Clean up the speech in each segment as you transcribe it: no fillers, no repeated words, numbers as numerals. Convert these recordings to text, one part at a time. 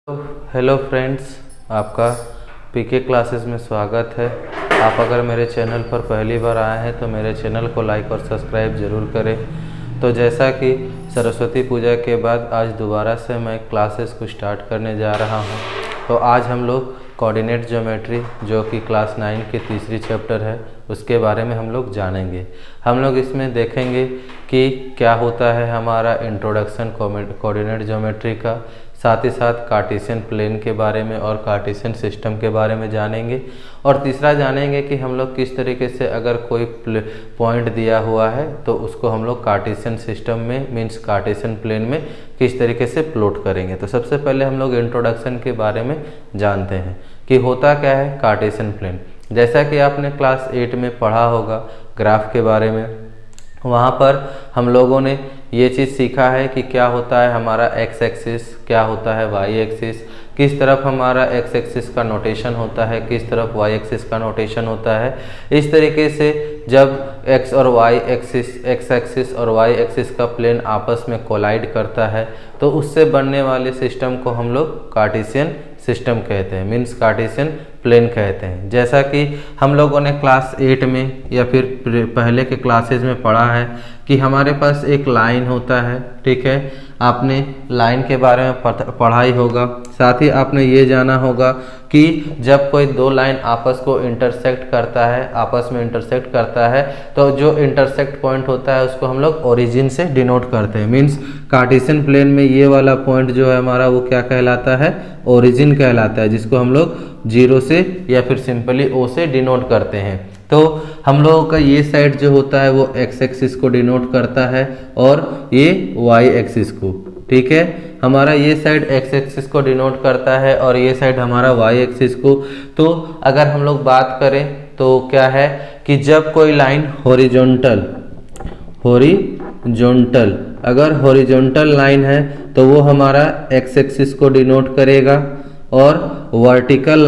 Hello friends, आपका पीके classes में स्वागत है। आप अगर मेरे चैनल पर पहली बार आए हैं तो मेरे चैनल को लाइक और सब्सक्राइब ज़रूर करें। तो जैसा कि सरस्वती पूजा के बाद आज दोबारा से मैं क्लासेस को स्टार्ट करने जा रहा हूं, तो आज हम लोग कोऑर्डिनेट ज्योमेट्री जो कि क्लास 9 की तीसरी चैप्टर है उसके बारे में हम लोग जानेंगे। हम लोग इसमें देखेंगे कि क्या होता है हमारा इंट्रोडक्शन कोऑर्डिनेट ज्योमेट्री का, साथ ही साथ कार्टेशियन प्लेन के बारे में और कार्टेशियन सिस्टम के बारे में जानेंगे। और तीसरा जानेंगे कि हम लोग किस तरीके से अगर कोई पॉइंट दिया हुआ है तो उसको हम लोग कार्टेशियन सिस्टम में मीन्स कार्टेशियन प्लेन में किस तरीके से प्लॉट करेंगे। तो सबसे पहले हम लोग इंट्रोडक्शन के बारे में जानते हैं कि होता क्या है कार्टेशियन प्लेन। जैसा कि आपने क्लास 8 में पढ़ा होगा ग्राफ के बारे में, वहाँ पर हम लोगों ने ये चीज़ सीखा है कि क्या होता है हमारा एक्स एक्सिस, क्या होता है वाई एक्सिस, किस तरफ हमारा एक्स एक्सिस का नोटेशन होता है, किस तरफ वाई एक्सिस का नोटेशन होता है। इस तरीके से जब एक्स और वाई एक्सिस, एक्स एक्सिस और वाई एक्सिस का प्लेन आपस में कोलाइड करता है तो उससे बनने वाले सिस्टम को हम लोग कार्टेशियन सिस्टम कहते हैं, मीन्स कार्टेशियन प्लेन कहते हैं। जैसा कि हम लोगों ने क्लास 8 में या फिर पहले के क्लासेस में पढ़ा है कि हमारे पास एक लाइन होता है, ठीक है। आपने लाइन के बारे में पढ़ा ही होगा। साथ ही आपने ये जाना होगा कि जब कोई दो लाइन आपस को इंटरसेक्ट करता है, आपस में इंटरसेक्ट करता है तो जो इंटरसेक्ट पॉइंट होता है उसको हम लोग ओरिजिन से डिनोट करते हैं। मीन्स कार्टेशियन प्लेन में ये वाला पॉइंट जो है हमारा वो क्या कहलाता है, ओरिजिन कहलाता है, जिसको हम लोग 0 से या फिर सिंपली O से डिनोट करते हैं। तो हम लोगों का ये साइड जो होता है वो एक्स एक्सिस को डिनोट करता है और ये वाई एक्सिस को, ठीक है। हमारा ये साइड एक्स एक्सिस को डिनोट करता है और ये साइड हमारा वाई एक्सिस को। तो अगर हम लोग बात करें तो क्या है कि जब कोई लाइन हॉरिजॉन्टल अगर हॉरिजॉन्टल लाइन है तो वो हमारा एक्स एक्सिस को डिनोट करेगा और वर्टिकल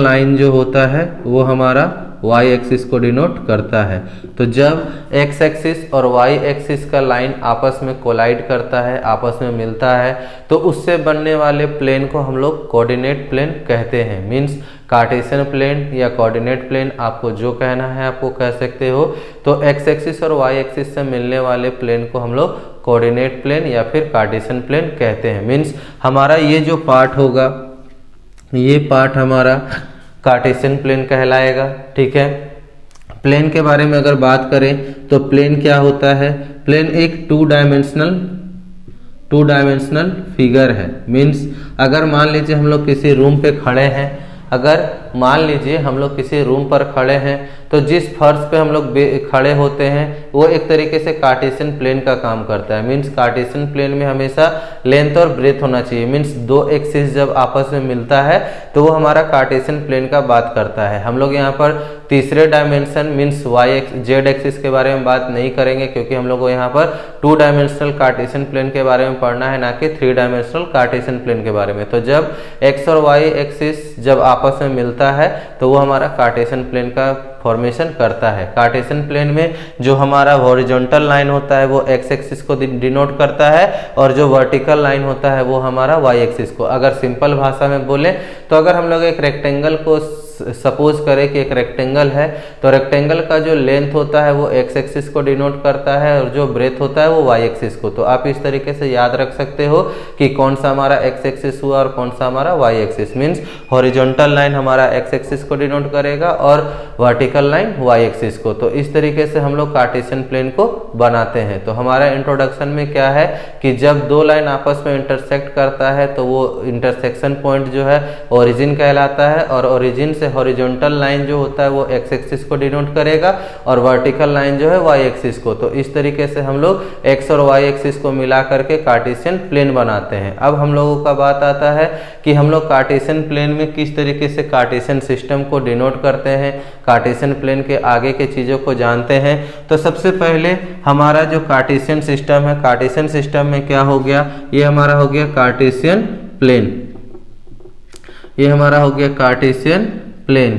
लाइन जो होता है वो हमारा वाई एक्सिस को डिनोट करता है। तो जब एक्स एक्सिस और वाई एक्सिस का लाइन आपस में कोलाइड करता है, आपस में मिलता है, तो उससे बनने वाले प्लेन को हम लोग कोऑर्डिनेट प्लेन कहते हैं। मीन्स कार्टेशियन प्लेन या कोऑर्डिनेट प्लेन, आपको जो कहना है आपको कह सकते हो। तो एक्स एक्सिस और वाई एक्सिस से मिलने वाले प्लेन को हम लोग कोऑर्डिनेट प्लेन या फिर कार्टेशियन प्लेन कहते हैं। मीन्स हमारा ये जो पार्ट होगा, ये पार्ट हमारा कार्टेशियन प्लेन कहलाएगा, ठीक है। प्लेन के बारे में अगर बात करें तो प्लेन क्या होता है, प्लेन एक टू डायमेंशनल फिगर है। मीन्स अगर मान लीजिए हम लोग किसी रूम पे खड़े हैं, अगर मान लीजिए हम लोग किसी रूम पर खड़े हैं तो जिस फर्श पे हम लोग खड़े होते हैं वो एक तरीके से कार्टेशियन प्लेन का काम करता है। मीन्स कार्टेशियन प्लेन में हमेशा लेंथ और ब्रेथ होना चाहिए। मीन्स दो एक्सिस जब आपस में मिलता है तो वो हमारा कार्टेशियन प्लेन का बात करता है। हम लोग यहाँ पर तीसरे डायमेंशन मीन्स जेड एक्सिस के बारे में बात नहीं करेंगे क्योंकि हम लोग को यहाँ पर 2 डायमेंशनल कार्टेशियन प्लेन के बारे में पढ़ना है, ना कि 3 डायमेंशनल कार्टेशियन प्लेन के बारे में। तो जब एक्स और वाई एक्सिस जब आपस में मिलता है तो वो हमारा कार्टेशियन प्लेन का फॉर्मेशन करता है। कार्टेशियन प्लेन में जो हमारा हॉरिजॉन्टल लाइन होता है वो एक्स एक्सिस को डिनोट करता है और जो वर्टिकल लाइन होता है वो हमारा वाई एक्सिस को। अगर सिंपल भाषा में बोले तो अगर हम लोग एक रेक्टेंगल को सपोज करें कि एक रेक्टेंगल है तो रेक्टेंगल का जो लेंथ होता है वो एक्स एक्सिस को डिनोट करता है और जो ब्रेथ होता है वो वाई एक्सिस को। तो आप इस तरीके से याद रख सकते हो कि कौन सा हमारा एक्स एक्सिस हुआ और कौन सा हमारा Y axis. Means horizontal line हमारा एक्स एक्सिस को डिनोट करेगा और वर्टिकल लाइन वाई एक्सिस को। तो इस तरीके से हम लोग कार्टेशियन प्लेन को बनाते हैं। तो हमारा इंट्रोडक्शन में क्या है कि जब दो लाइन आपस में इंटरसेक्ट करता है तो वो इंटरसेक्शन पॉइंट जो है ओरिजिन कहलाता है और ओरिजिन से हॉरिजॉन्टल लाइन जो होता है वो एक्स एक्सिस को डिनोट करेगा और वर्टिकल लाइन जो है वाई एक्सिस को। तो इस तरीके से हम लोग एक्स और वाई एक्सिस को मिला करके कार्टेशियन प्लेन बनाते हैं। अब हम लोगों का बात आता है कि हम लोग कार्टेशियन प्लेन में किस तरीके से कार्टेशियन सिस्टम को डिनोट करते हैं, कार्टेशियन प्लेन के आगे के चीज़ों को जानते हैं। तो सबसे पहले हमारा जो कार्टेशियन सिस्टम है, कार्टेशियन सिस्टम में क्या हो गया, ये हमारा हो गया कार्टेशियन प्लेन, ये हमारा हो गया कार्टेशियन प्लेन।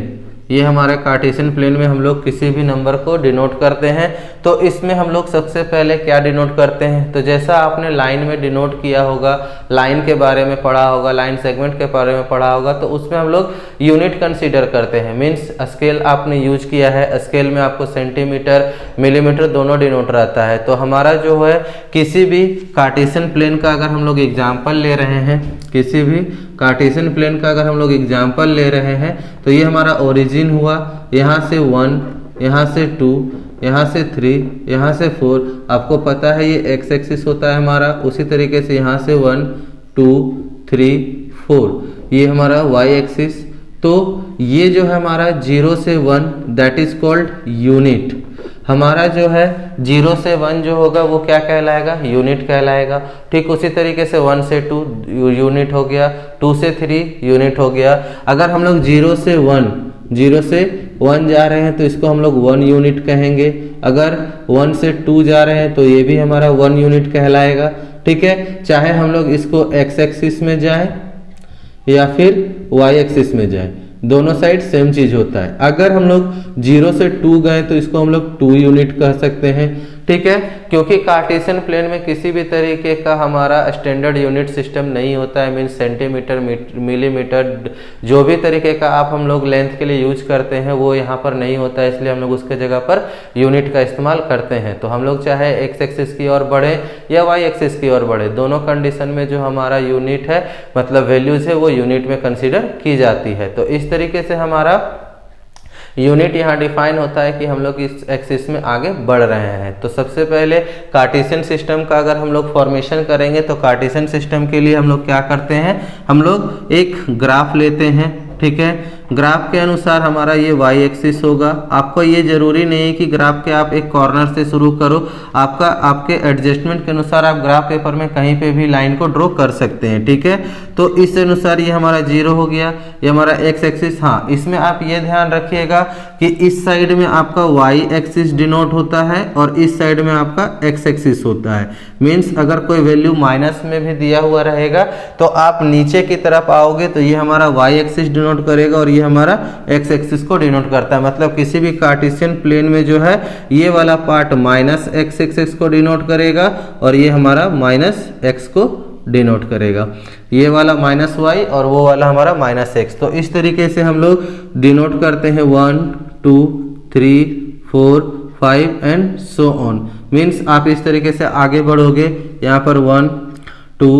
ये हमारे कार्टेशियन प्लेन में हम लोग किसी भी नंबर को डिनोट करते हैं। तो इसमें हम लोग सबसे पहले क्या डिनोट करते हैं, तो जैसा आपने लाइन में डिनोट किया होगा, लाइन के बारे में पढ़ा होगा, लाइन सेगमेंट के बारे में पढ़ा होगा, तो उसमें हम लोग यूनिट कंसीडर करते हैं। मीन्स स्केल आपने यूज किया है, स्केल में आपको सेंटीमीटर मिलीमीटर दोनों डिनोट रहता है। तो हमारा जो है किसी भी कार्टेशियन प्लेन का अगर हम लोग एग्जाम्पल ले रहे हैं, किसी भी कार्टेशियन प्लेन का अगर हम लोग एग्जाम्पल ले रहे हैं, तो ये हमारा ओरिजिन हुआ, यहाँ से 1, यहाँ से 2, यहाँ से 3, यहाँ से 4। आपको पता है ये एक्स एक्सिस होता है हमारा, उसी तरीके से यहाँ से 1 2 3 4 ये हमारा वाई एक्सिस। तो ये जो है हमारा 0 से 1 दैट इज कॉल्ड यूनिट। हमारा जो है 0 से 1 जो होगा वो क्या कहलाएगा, यूनिट कहलाएगा। ठीक उसी तरीके से 1 से 2 यूनिट हो गया, 2 से 3 यूनिट हो गया। अगर हम लोग 0 से 1 जा रहे हैं तो इसको हम लोग 1 यूनिट कहेंगे। अगर 1 से 2 जा रहे हैं तो ये भी हमारा 1 यूनिट कहलाएगा। ठीक है, चाहे हम लोग इसको एक्स एक्सिस में जाए या फिर वाई एक्सिस में जाए, दोनों साइड सेम चीज होता है। अगर हम लोग 0 से 2 गए तो इसको हम लोग 2 यूनिट कह सकते हैं। ठीक है, क्योंकि कार्टेशियन प्लेन में किसी भी तरीके का हमारा स्टैंडर्ड यूनिट सिस्टम नहीं होता है। मीन्स सेंटीमीटर मिलीमीटर जो भी तरीके का आप हम लोग लेंथ के लिए यूज करते हैं वो यहाँ पर नहीं होता है, इसलिए हम लोग उसके जगह पर यूनिट का इस्तेमाल करते हैं। तो हम लोग चाहे एक्स एक्सिस की ओर बढ़े या वाई एक्सिस की ओर बढ़े, दोनों कंडीशन में जो हमारा यूनिट है मतलब वैल्यूज है वो यूनिट में कंसिडर की जाती है। तो इस तरीके से हमारा यूनिट यहाँ डिफाइन होता है कि हम लोग इस एक्सिस में आगे बढ़ रहे हैं। तो सबसे पहले कार्टेशियन सिस्टम का अगर हम लोग फॉर्मेशन करेंगे तो कार्टेशियन सिस्टम के लिए हम लोग क्या करते हैं, हम लोग एक ग्राफ लेते हैं। ठीक है, ग्राफ के अनुसार हमारा ये वाई एक्सिस होगा। आपको ये जरूरी नहीं है कि ग्राफ के आप एक कॉर्नर से शुरू करो, आपके एडजस्टमेंट के अनुसार आप ग्राफ पेपर में कहीं पे भी लाइन को ड्रॉ कर सकते हैं। ठीक है, तो इस अनुसार ये हमारा 0 हो गया, ये हमारा एक्स एक्सिस। हाँ, इसमें आप ये ध्यान रखिएगा कि इस साइड में आपका वाई एक्सिस डिनोट होता है और इस साइड में आपका एक्स एक्सिस होता है। मीन्स अगर कोई वैल्यू माइनस में भी दिया हुआ रहेगा तो आप नीचे की तरफ आओगे तो ये हमारा वाई एक्सिस डिनोट करेगा और ये हमारा एक्स एक्सिस को डिनोट करता है। मतलब किसी भी कार्टेशियन प्लेन में जो है ये वाला पार्ट माइनस एक्स एक्सिस को डिनोट करेगा और ये हमारा माइनस एक्स को डिनोट करेगा, ये वाला माइनस वाई और वो वाला हमारा माइनस एक्स। तो इस तरीके से हम लोग डिनोट करते हैं 1 2 3 4 5 एंड सो ऑन। मीन्स आप इस तरीके से आगे बढ़ोगे, यहाँ पर 1 2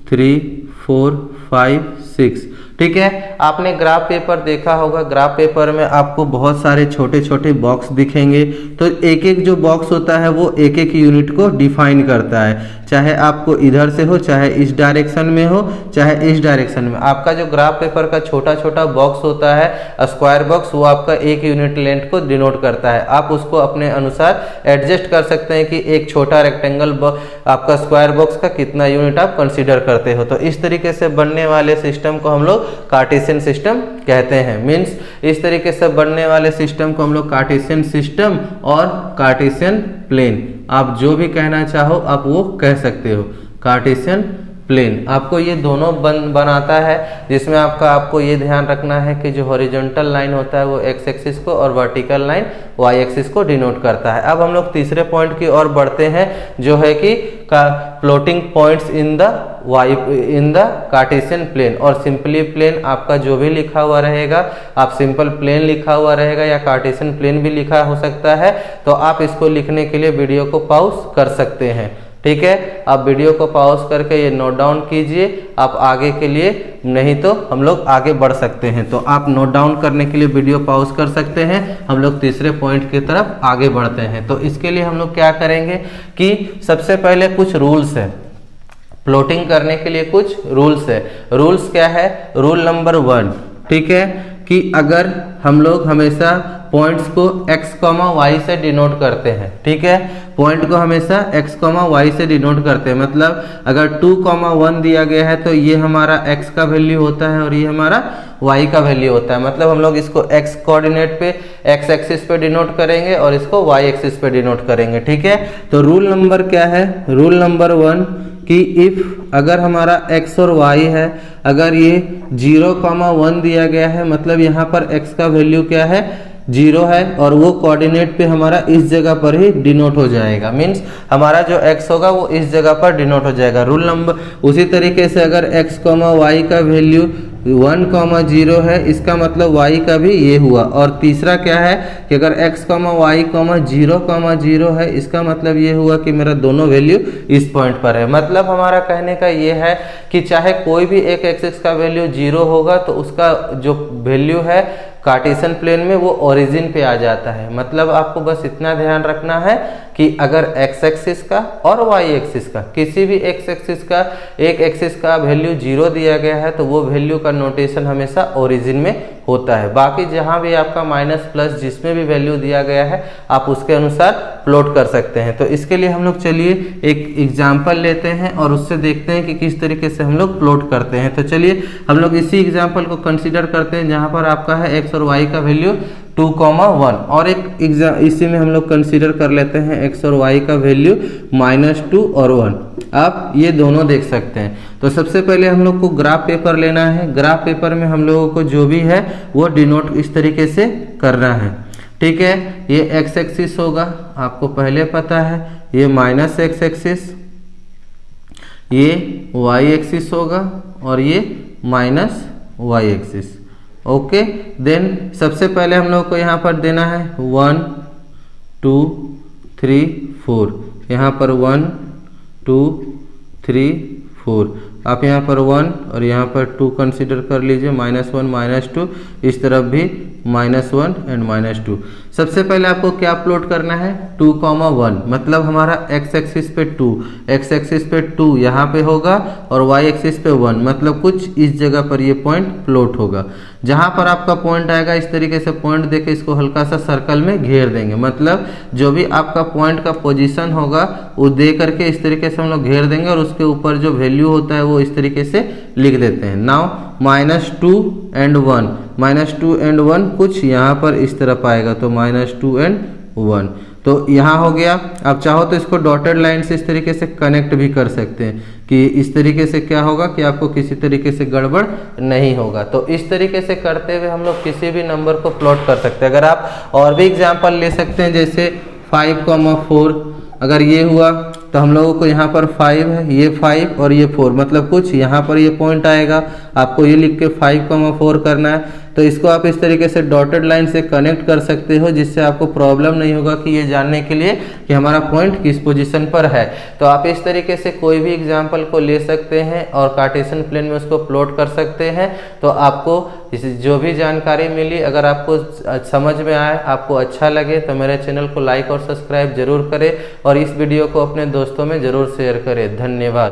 3 4 5 6। ठीक है, आपने ग्राफ पेपर देखा होगा, ग्राफ पेपर में आपको बहुत सारे छोटे छोटे बॉक्स दिखेंगे। तो एक एक जो बॉक्स होता है वो एक एक यूनिट को डिफाइन करता है, चाहे आपको इधर से हो, चाहे इस डायरेक्शन में हो, चाहे इस डायरेक्शन में। आपका जो ग्राफ पेपर का छोटा छोटा बॉक्स होता है स्क्वायर बॉक्स, वो आपका 1 यूनिट लेंथ को डिनोट करता है। आप उसको अपने अनुसार एडजस्ट कर सकते हैं कि एक छोटा रेक्टेंगल आपका स्क्वायर बॉक्स का कितना यूनिट आप कंसीडर करते हो। तो इस तरीके से बनने वाले सिस्टम को हम लोग कार्टेशियन सिस्टम कहते हैं। मीन्स इस तरीके से बनने वाले सिस्टम को हम लोग कार्टेशियन सिस्टम और कार्टेशियन प्लेन, आप जो भी कहना चाहो आप वो कह सकते हो। कार्टेशियन प्लेन आपको ये दोनों बनाता है, जिसमें आपको ये ध्यान रखना है कि जो हॉरिजॉन्टल लाइन होता है वो एक्स एक्सिस को और वर्टिकल लाइन वाई एक्सिस को डिनोट करता है। अब हम लोग तीसरे पॉइंट की ओर बढ़ते हैं, जो है कि plotting points in the Cartesian plane. और सिंपली प्लेन आपका जो भी लिखा हुआ रहेगा, आप सिंपल प्लेन लिखा हुआ रहेगा या कार्टेशियन प्लेन भी लिखा हो सकता है, तो आप इसको लिखने के लिए वीडियो को पॉज कर सकते हैं। ठीक है, आप वीडियो को पॉज करके ये नोट डाउन कीजिए, आप आगे के लिए, नहीं तो हम लोग आगे बढ़ सकते हैं। तो आप नोट डाउन करने के लिए वीडियो पॉज कर सकते हैं, हम लोग तीसरे पॉइंट की तरफ आगे बढ़ते हैं। तो इसके लिए हम लोग क्या करेंगे कि सबसे पहले कुछ रूल्स है, प्लॉटिंग करने के लिए कुछ रूल्स है। रूल्स क्या है? रूल नंबर 1, ठीक है, कि अगर हम लोग हमेशा पॉइंट्स को x, y से डिनोट करते हैं, ठीक है, पॉइंट को हमेशा x, y से डिनोट करते हैं। मतलब अगर 2, 1 दिया गया है तो ये हमारा x का वैल्यू होता है और ये हमारा y का वैल्यू होता है। मतलब हम लोग इसको x कोऑर्डिनेट पे, x एक्सिस पे डिनोट करेंगे और इसको y एक्सिस पे डिनोट करेंगे। ठीक है, तो रूल नंबर क्या है? रूल नंबर 1 कि इफ़ अगर हमारा x और y है, अगर ये 0,1 दिया गया है, मतलब यहाँ पर x का वैल्यू क्या है 0 है और वो कोऑर्डिनेट पे हमारा इस जगह पर ही डिनोट हो जाएगा। मीन्स हमारा जो x होगा वो इस जगह पर डिनोट हो जाएगा। रूल नंबर उसी तरीके से अगर x, y का वैल्यू 1,0 है, इसका मतलब y का भी ये हुआ। और तीसरा क्या है कि अगर x, y, 0,0 है, इसका मतलब ये हुआ कि मेरा दोनों वैल्यू इस पॉइंट पर है। मतलब हमारा कहने का ये है कि चाहे कोई भी एक एक्सिस का वैल्यू 0 होगा तो उसका जो वैल्यू है कार्टेशियन प्लेन में वो ओरिजिन पे आ जाता है। मतलब आपको बस इतना ध्यान रखना है कि अगर x एक्सिस का और y एक्सिस का किसी भी x एक्सिस का एक एक्सिस का वैल्यू 0 दिया गया है तो वो वैल्यू का नोटेशन हमेशा ओरिजिन में होता है। बाकी जहां भी आपका माइनस प्लस जिसमें भी वैल्यू दिया गया है आप उसके अनुसार प्लॉट कर सकते हैं। तो इसके लिए हम लोग चलिए एक एग्जाम्पल लेते हैं और उससे देखते हैं कि किस तरीके से हम लोग प्लॉट करते हैं। तो चलिए हम लोग इसी एग्जाम्पल को कंसिडर करते हैं जहां पर आपका है x और y का वैल्यू 2,1 और एक इसी में हम लोग कंसीडर कर लेते हैं x और y का वैल्यू -2 और 1। आप ये दोनों देख सकते हैं। तो सबसे पहले हम लोग को ग्राफ पेपर लेना है। ग्राफ पेपर में हम लोगों को जो भी है वो डिनोट इस तरीके से करना है। ठीक है, ये x एक्सिस होगा, आपको पहले पता है, ये -x एक्सिस, ये y एक्सिस होगा और ये -y एक्सिस। ओके, देन सबसे पहले हम लोग को यहाँ पर देना है 1 2 3 4, यहाँ पर 1 2 3 4, आप यहाँ पर 1 और यहाँ पर 2 कंसीडर कर लीजिए, -1 -2, इस तरफ भी -1 एंड -2। सबसे पहले आपको क्या प्लॉट करना है 2,1, मतलब हमारा x एक्सिस पे 2, x एक्सिस पे 2 यहाँ पे होगा और y एक्सिस पे 1, मतलब कुछ इस जगह पर ये पॉइंट प्लॉट होगा। जहाँ पर आपका पॉइंट आएगा इस तरीके से पॉइंट देके इसको हल्का सा सर्कल में घेर देंगे। मतलब जो भी आपका पॉइंट का पोजीशन होगा वो दे करके इस तरीके से हम लोग घेर देंगे और उसके ऊपर जो वैल्यू होता है वो इस तरीके से लिख देते हैं। नाउ -2 एंड 1, -2 एंड 1 कुछ यहाँ पर इस तरफ आएगा तो -2 एंड 1, तो यहाँ हो गया। आप चाहो तो इसको डॉटेड लाइन से इस तरीके से कनेक्ट भी कर सकते हैं कि इस तरीके से क्या होगा कि आपको किसी तरीके से गड़बड़ नहीं होगा। तो इस तरीके से करते हुए हम लोग किसी भी नंबर को प्लॉट कर सकते हैं। अगर आप और भी एग्जांपल ले सकते हैं, जैसे 5,4 अगर ये हुआ तो हम लोगों को यहाँ पर 5 है, ये 5 और ये 4, मतलब कुछ यहाँ पर ये पॉइंट आएगा, आपको ये लिख के 5,4 करना है। तो इसको आप इस तरीके से डॉटेड लाइन से कनेक्ट कर सकते हो, जिससे आपको प्रॉब्लम नहीं होगा कि ये जानने के लिए कि हमारा पॉइंट किस पोजीशन पर है। तो आप इस तरीके से कोई भी एग्जांपल को ले सकते हैं और कार्टेशियन प्लेन में उसको प्लॉट कर सकते हैं। तो आपको जो भी जानकारी मिली, अगर आपको समझ में आए, आपको अच्छा लगे तो मेरे चैनल को लाइक और सब्सक्राइब जरूर करें और इस वीडियो को अपने दोस्तों में जरूर शेयर करें। धन्यवाद।